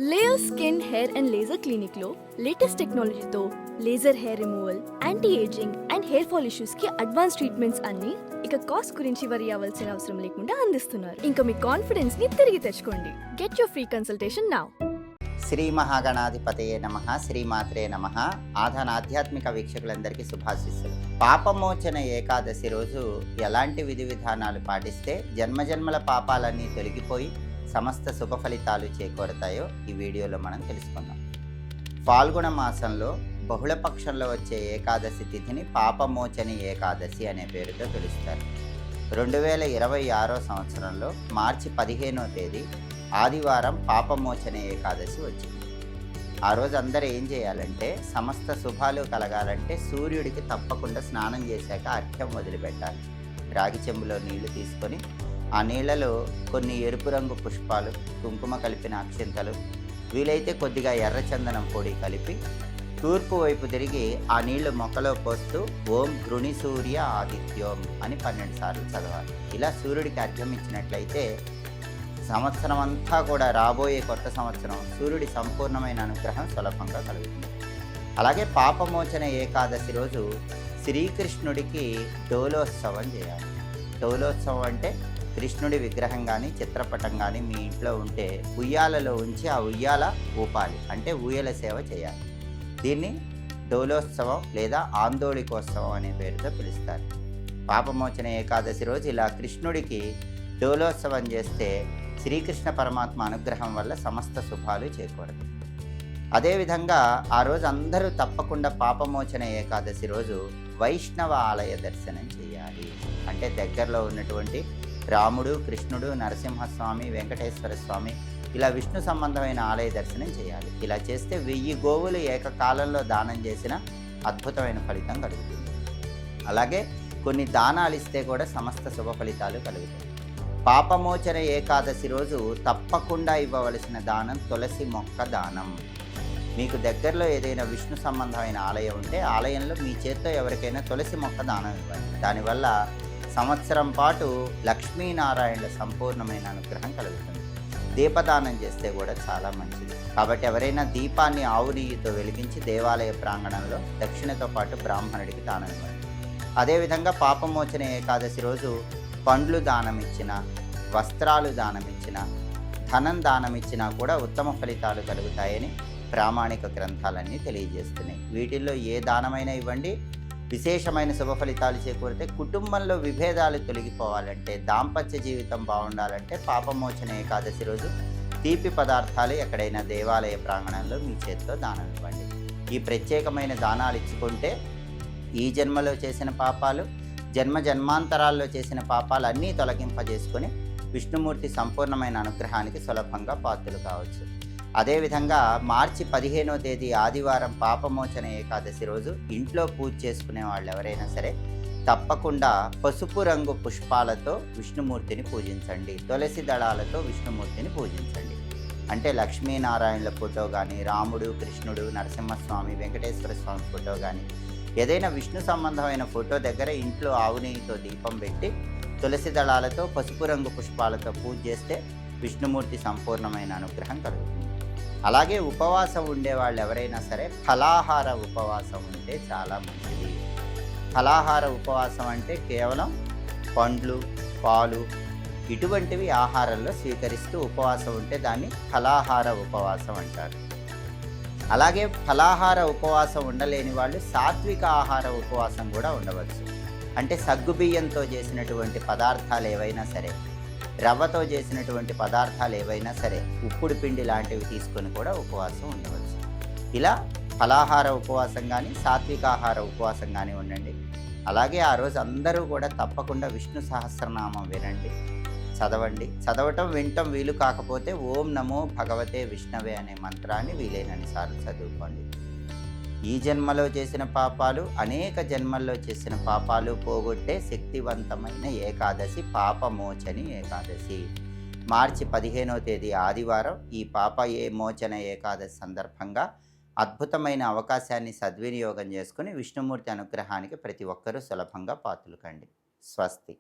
Layer skin hair and laser clinic లో latest టెక్నాలజీతో laser hair removal, anti ageing and hair fall issues కి advance treatments అన్ని ఇక cost గురించి వరి అవ్వాల్సిన అవసరం లేకుండా అందిస్తున్నారు. ఇంకా మీ కాన్ఫిడెన్స్ ని తిరిగి తెచ్చుకోండి. Get your free consultation now. శ్రీ మహాగణాధిపతయే నమః, శ్రీమాత్రే నమః. ఆధ్యాత్మిక వీక్షకులందరికీ శుభాశీస్సులు. పాపమోచన ఏకాదశి రోజు ఎలాంటి విధి విధానాలు పాటిస్తే జన్మజన్మల పాపాలన్నీ తొలగిపోయి సమస్త శుభ ఫలితాలు చేకూరతాయో ఈ వీడియోలో మనం తెలుసుకుందాం. ఫాల్గుణ మాసంలో బహుళపక్షంలో వచ్చే ఏకాదశి తిథిని పాపమోచని ఏకాదశి అనే పేరుతో పిలుస్తారు. 2026 సంవత్సరంలో మార్చి 15వ తేదీ ఆదివారం పాపమోచన ఏకాదశి వచ్చింది. ఆ రోజు అందరూ ఏం చేయాలంటే, సమస్త శుభాలు కలగాలంటే సూర్యుడికి తప్పకుండా స్నానం చేశాక అర్ఘ్యం వదిలిపెట్టాలి. రాగి చెంబులో నీళ్లు తీసుకొని ఆ నీళ్లలో కొన్ని ఎరుపు రంగు పుష్పాలు, కుంకుమ కలిపిన అక్షింతలు, వీలైతే కొద్దిగా ఎర్రచందనం పొడి కలిపి తూర్పు వైపు తిరిగి ఆ నీళ్లు మొక్కలో పోస్తూ ఓం గృణి సూర్య ఆదిత్యోం అని 12 సార్లు చదవాలి. ఇలా సూర్యుడికి అర్ఘ్యం ఇచ్చినట్లయితే సంవత్సరం అంతా కూడా రాబోయే కొత్త సంవత్సరం సూర్యుడి సంపూర్ణమైన అనుగ్రహం సులభంగా కలుగుతుంది. అలాగే పాపమోచన ఏకాదశి రోజు శ్రీకృష్ణుడికి డోలోత్సవం చేయాలి. డోలోత్సవం అంటే కృష్ణుడి విగ్రహం కానీ చిత్రపటం కానీ మీ ఇంట్లో ఉంటే ఉయ్యాలలో ఉంచి ఆ ఉయ్యాల ఊపాలి, అంటే ఊయల సేవ చేయాలి. దీన్ని డోలోత్సవం లేదా ఆందోళికోత్సవం అనే పేరుతో పిలుస్తారు. పాపమోచన ఏకాదశి రోజు ఇలా కృష్ణుడికి డోలోత్సవం చేస్తే శ్రీకృష్ణ పరమాత్మ అనుగ్రహం వల్ల సమస్త శుభాలు చేకూరదు. అదేవిధంగా ఆ రోజు అందరూ తప్పకుండా పాపమోచన ఏకాదశి రోజు వైష్ణవ ఆలయ దర్శనం చేయాలి. అంటే దగ్గరలో ఉన్నటువంటి రాముడు, కృష్ణుడు, నరసింహస్వామి, వెంకటేశ్వర స్వామి ఇలా విష్ణు సంబంధమైన ఆలయ దర్శనం చేయాలి. ఇలా చేస్తే 1000 గోవులు ఏకకాలంలో దానం చేసిన అద్భుతమైన ఫలితం కలుగుతుంది. అలాగే కొన్ని దానాలు ఇస్తే కూడా సమస్త శుభ ఫలితాలు కలుగుతాయి. పాపమోచన ఏకాదశి రోజు తప్పకుండా ఇవ్వవలసిన దానం తులసి మొక్క దానం. మీకు దగ్గరలో ఏదైనా విష్ణు సంబంధమైన ఆలయం ఉంటే ఆలయంలో మీ చేత్తో ఎవరికైనా తులసి మొక్క దానం ఇవ్వాలి. దానివల్ల సంవత్సరం పాటు లక్ష్మీనారాయణుల సంపూర్ణమైన అనుగ్రహం కలుగుతుంది. దీపదానం చేస్తే కూడా చాలా మంచిది. కాబట్టి ఎవరైనా దీపాన్ని ఆవు నెయ్యితో వెలిగించి దేవాలయ ప్రాంగణంలో దక్షిణతో పాటు బ్రాహ్మణుడికి దానం ఇవ్వాలి. అదేవిధంగా పాపమోచన ఏకాదశి రోజు పండ్లు దానం ఇచ్చినా, వస్త్రాలు దానం ఇచ్చినా, ధనం దానం ఇచ్చినా కూడా ఉత్తమ ఫలితాలు కలుగుతాయని ప్రామాణిక గ్రంథాలన్నీ తెలియజేస్తున్నాయి. వీటిల్లో ఏ దానమైనా ఇవ్వండి, విశేషమైన శుభ ఫలితాలు చేకూరితే. కుటుంబంలో విభేదాలు తొలగిపోవాలంటే, దాంపత్య జీవితం బాగుండాలంటే పాపమోచన ఏకాదశి రోజు తీపి పదార్థాలు ఎక్కడైనా దేవాలయ ప్రాంగణంలో మీ చేతితో దానం ఇవ్వండి. ఈ ప్రత్యేకమైన దానాలు ఇచ్చుకుంటే ఈ జన్మలో చేసిన పాపాలు, జన్మాంతరాల్లో చేసిన పాపాలు అన్నీ తొలగింపజేసుకొని విష్ణుమూర్తి సంపూర్ణమైన అనుగ్రహానికి సులభంగా పాత్రలు కావచ్చు. అదేవిధంగా మార్చి 15వ తేదీ ఆదివారం పాపమోచన ఏకాదశి రోజు ఇంట్లో పూజ చేసుకునే వాళ్ళు ఎవరైనా సరే తప్పకుండా పసుపు రంగు పుష్పాలతో విష్ణుమూర్తిని పూజించండి. తులసి దళాలతో విష్ణుమూర్తిని పూజించండి. అంటే లక్ష్మీనారాయణుల ఫోటో కానీ, రాముడు, కృష్ణుడు, నరసింహస్వామి, వెంకటేశ్వర స్వామి ఫోటో కానీ, ఏదైనా విష్ణు సంబంధమైన ఫోటో దగ్గర ఇంట్లో ఆవు నెయ్యితో దీపం పెట్టి తులసి దళాలతో పసుపు రంగు పుష్పాలతో పూజ చేస్తే విష్ణుమూర్తి సంపూర్ణమైన అనుగ్రహం కలుగుతుంది. అలాగే ఉపవాసం ఉండే వాళ్ళు ఎవరైనా సరే ఫలాహార ఉపవాసం ఉంటే చాలా మంచిది. ఫలాహార ఉపవాసం అంటే కేవలం పండ్లు, పాలు ఇటువంటివి ఆహారంలో స్వీకరిస్తూ ఉపవాసం ఉంటే దాన్ని ఫలాహార ఉపవాసం అంటారు. అలాగే ఫలాహార ఉపవాసం ఉండలేని వాళ్ళు సాత్విక ఆహార ఉపవాసం కూడా ఉండవచ్చు. అంటే సగ్గుబియ్యంతో చేసినటువంటి పదార్థాలు ఏవైనా సరే, రవ్వతో చేసినటువంటి పదార్థాలు ఏవైనా సరే, ఉప్పుడు పిండి లాంటివి తీసుకొని కూడా ఉపవాసం ఉండవచ్చు. ఇలా ఫలాహార ఉపవాసం కానీ, సాత్వికాహార ఉపవాసం కానీ ఉండండి. అలాగే ఆ రోజు అందరూ కూడా తప్పకుండా విష్ణు సహస్రనామం వినండి, చదవండి. చదవటం వినటం వీలు కాకపోతే ఓం నమో భగవతే విష్ణవే అనే మంత్రాన్ని వీలైనన్ని సార్లు చదువుకోండి. ఈ జన్మలో చేసిన పాపాలు, అనేక జన్మల్లో చేసిన పాపాలు పోగొట్టే శక్తివంతమైన ఏకాదశి పాపమోచని ఏకాదశి. మార్చి 15వ తేదీ ఆదివారం ఈ మోచన ఏకాదశి సందర్భంగా అద్భుతమైన అవకాశాన్ని సద్వినియోగం చేసుకుని విష్ణుమూర్తి అనుగ్రహానికి ప్రతి ఒక్కరూ సులభంగా పాత్రలు కండి. స్వస్తి.